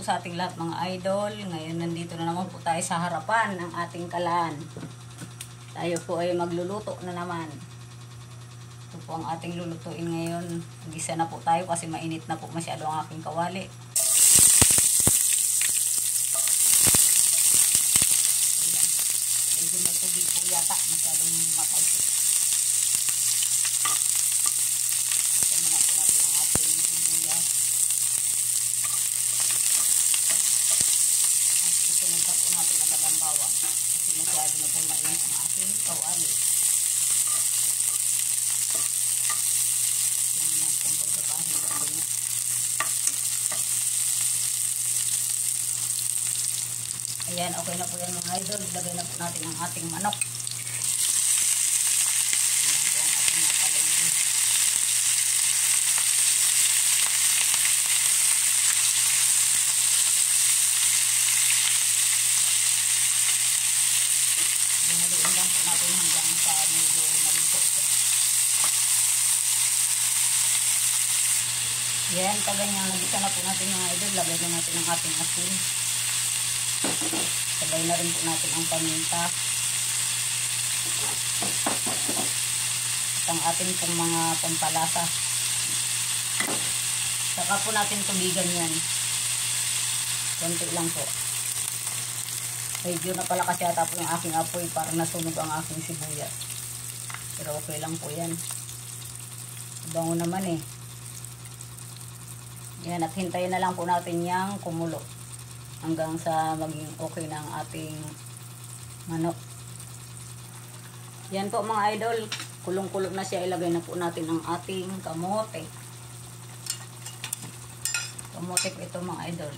sa ating lahat mga idol. Ngayon nandito na naman po tayo sa harapan ng ating kalan. Tayo po ay magluluto na naman. Ito po ang ating lulutuin ngayon. Gisa na po tayo kasi mainit na po masyado ang aking kawali. Ayan. Medyo may tubig po yata. Masyadong matalsik. Kasi masyado na po mainit ang ating kawali. Yan lang kung pagkakahirap ko niya. Ayan, okay na po yan mga idol. Ilagay na po natin ang ating manok. Ayan po ang ating napalengke. Haluin lang po natin hanggang sa medyo maluto ito. Yan, pag ganyan, nagisa na po natin mga idol, lagay na natin ang ating asin. Sabay na rin po natin ang paminta. At ang ating pong mga pampalasa. Saka po natin tubigan yan. Konti lang po. Medyo napalakas yata po yung aking apoy para nasunog ang aking sibuyas. Pero okay lang po yan. Bango naman eh. Yan, at hintayin na lang po natin yung kumulo. Hanggang sa maging okay na ang ating manok. Yan po mga idol. Kulong-kulong na siya. Ilagay na po natin ang ating kamote. Kamote po ito mga idol.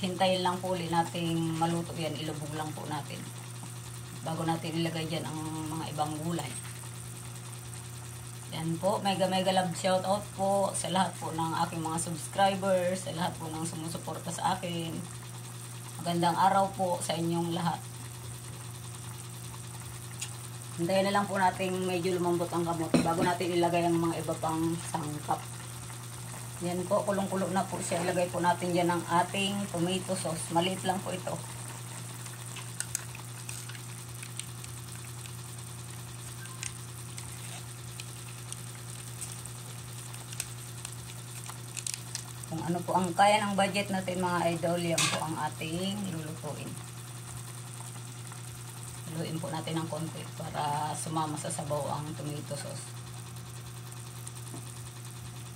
Hintayin lang po ulit nating maluto yan. Ilubog lang po natin. Bago natin ilagay dyan ang mga ibang gulay. Yan po. Mega love shout out po sa lahat po ng aking mga subscribers. Sa lahat po ng sumusuporta sa akin. Magandang araw po sa inyong lahat. Hintayin na lang po nating medyo lumambot ang kamote. Bago natin ilagay ang mga iba pang sangkap. Yan po, kulong-kulo na po siya. Ilagay po natin dyan ang ating tomato sauce. Maliit lang po ito. Kung ano po ang kaya ng budget natin mga idol, yan po ang ating lulutuin. Haluin po natin ng konti para sumama sa sabaw ang tomato sauce.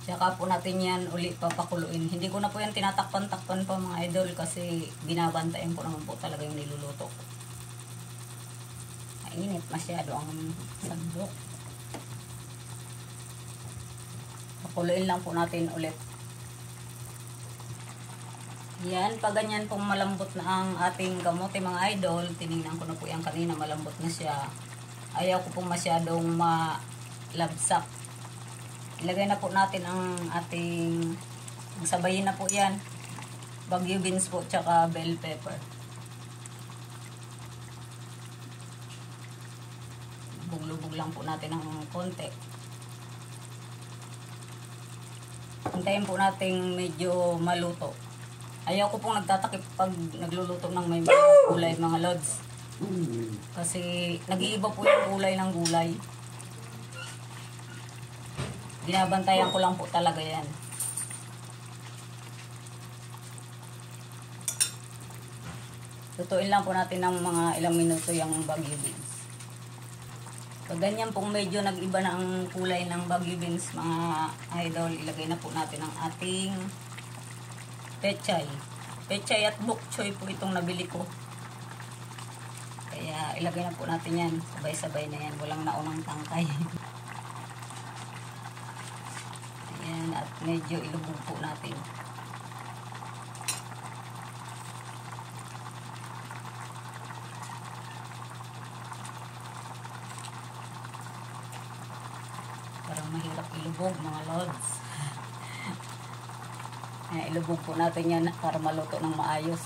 Tsaka po natin yan ulit papakuluin. Hindi ko na po yan tinatakpan-takpan pa mga idol kasi binabantayan ko naman po talaga yung niluluto ko. Mainit masyado ang sandok. Pakuluin lang po natin ulit. Yan, pag ganyan pong malambot na ang ating kamote mga idol, tinignan ko na po yan kanina, malambot na siya. Ayaw ko pong masyadong malabsak. Ilagay na po natin ang ating, sabayin na po yan, Baguio beans po, tsaka bell pepper. Lubog lang po natin ng konti. Hintayin po natin medyo maluto. Ayaw ko pong nagtatakip pag nagluluto ng may mga gulay, mga lods. Kasi nag-iiba po yung kulay ng gulay. Binabantayan ko lang po talaga yan. Lutuin lang po natin ng mga ilang minuto yung Baguio beans. Pag ganyan pong medyo nag-iba na ang kulay ng Baguio beans mga idol, ilagay na po natin ang ating pechay. Pechay at bok choy po itong nabili ko. Kaya ilagay na po natin yan. Sabay-sabay na yan. Walang naunang tangkay. Ayan, at medyo ilubog po natin. Parang mahirap ilubog mga lods. Ayan, ilubog po natin yan para maluto ng maayos.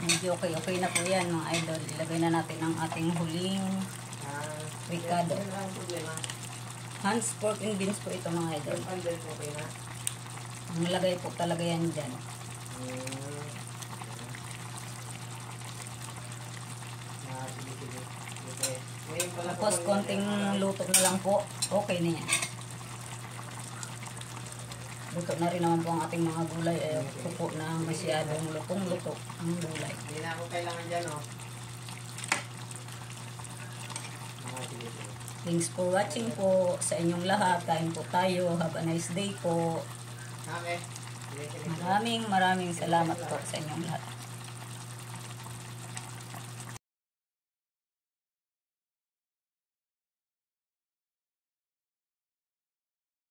Medyo okay na po yan mga idol. Ilagay na natin ang ating huling ricado. Hans pork and beans po ito mga idol. Yung pandel po kayo na. Ang lagay po talaga yan dyan. Sige. Okay. Ngayon pala po Tapos konting luto na lang po, okay na yan. Luto na rin naman po ang ating mga gulay. Ayaw ko po na masyadong lutong-luto ang gulay. Hindi na ako kailangan dyan, oh. Sige. Thanks for watching po sa inyong lahat. Kain po tayo. Have a nice day po. Okay. Maraming salamat po sa inyong lahat.